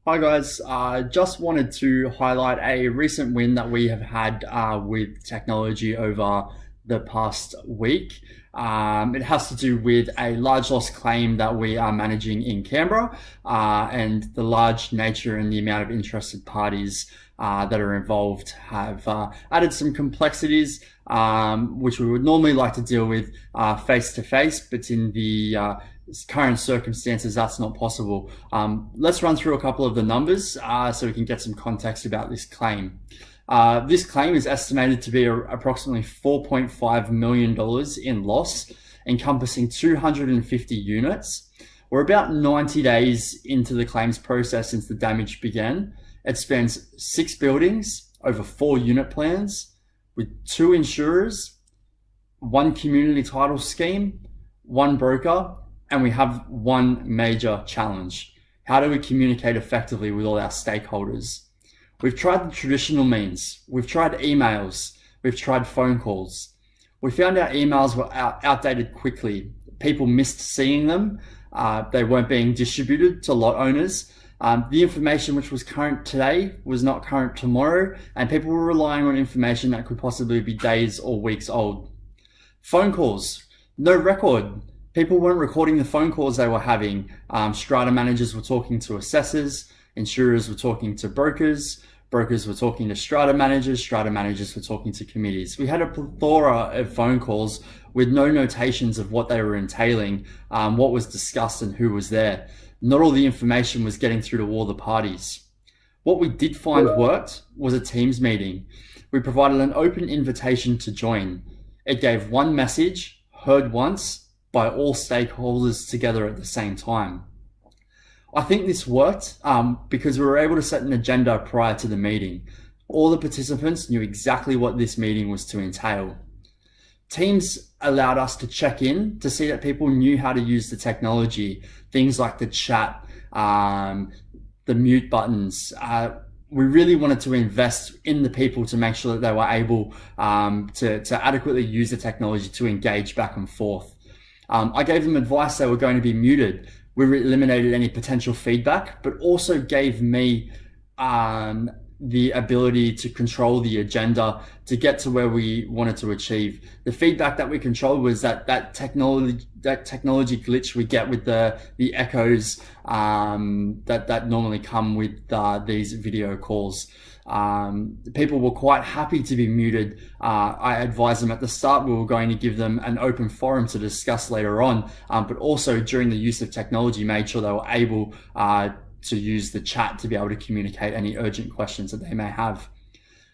Hi guys, just wanted to highlight a recent win that we have had with technology over the past week. It has to do with a large loss claim that we are managing in Canberra, and the large nature and the amount of interested parties that are involved have added some complexities, which we would normally like to deal with face to face, but in the current circumstances, that's not possible. Let's run through a couple of the numbers so we can get some context about this claim. This claim is estimated to be approximately $4.5 million in loss, encompassing 250 units. We're about 90 days into the claims process since the damage began. It spans 6 buildings over 4 unit plans with 2 insurers, 1 community title scheme, 1 broker, and we have 1 major challenge. How do we communicate effectively with all our stakeholders? We've tried the traditional means. We've tried emails. We've tried phone calls. We found our emails were outdated quickly. People missed seeing them. They weren't being distributed to lot owners. The information which was current today was not current tomorrow, and people were relying on information that could possibly be days or weeks old. Phone calls, no record. People weren't recording the phone calls they were having. Strata managers were talking to assessors, insurers were talking to brokers, brokers were talking to strata managers were talking to committees. We had a plethora of phone calls with no notations of what they were entailing, what was discussed and who was there. Not all the information was getting through to all the parties. What we did find worked was a Teams meeting. We provided an open invitation to join. It gave one message, heard once, by all stakeholders together at the same time. I think this worked because we were able to set an agenda prior to the meeting. All the participants knew exactly what this meeting was to entail. Teams allowed us to check in to see that people knew how to use the technology, things like the chat, the mute buttons. We really wanted to invest in the people to make sure that they were able to adequately use the technology to engage back and forth. I gave them advice they were going to be muted. We eliminated any potential feedback, but also gave me the ability to control the agenda to get to where we wanted to achieve. The feedback that we controlled was that technology glitch we get with the echoes that normally come with these video calls. People were quite happy to be muted. I advised them at the start we were going to give them an open forum to discuss later on, but also during the use of technology made sure they were able to use the chat to be able to communicate any urgent questions that they may have.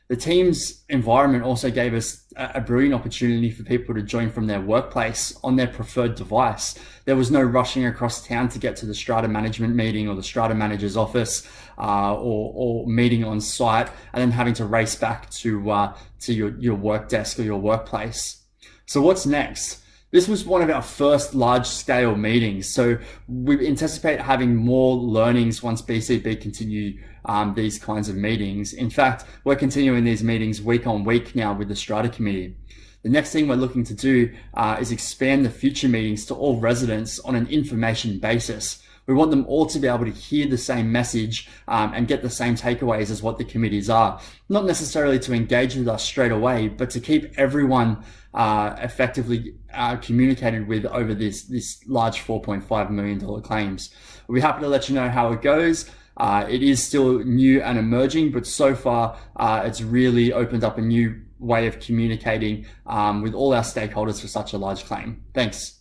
The Teams environment also gave us a brilliant opportunity for people to join from their workplace on their preferred device. There was no rushing across town to get to the strata management meeting or the strata manager's office or meeting on site and then having to race back to your work desk or your workplace. So what's next? This was one of our first large-scale meetings, so we anticipate having more learnings once BCB continue these kinds of meetings. In fact, we're continuing these meetings week on week now with the Strata Committee. The next thing we're looking to do is expand the future meetings to all residents on an information basis. We want them all to be able to hear the same message and get the same takeaways as what the committees are. Not necessarily to engage with us straight away, but to keep everyone effectively communicated with over this large $4.5 million claims. We'll be happy to let you know how it goes. It is still new and emerging, but so far it's really opened up a new way of communicating with all our stakeholders for such a large claim. Thanks.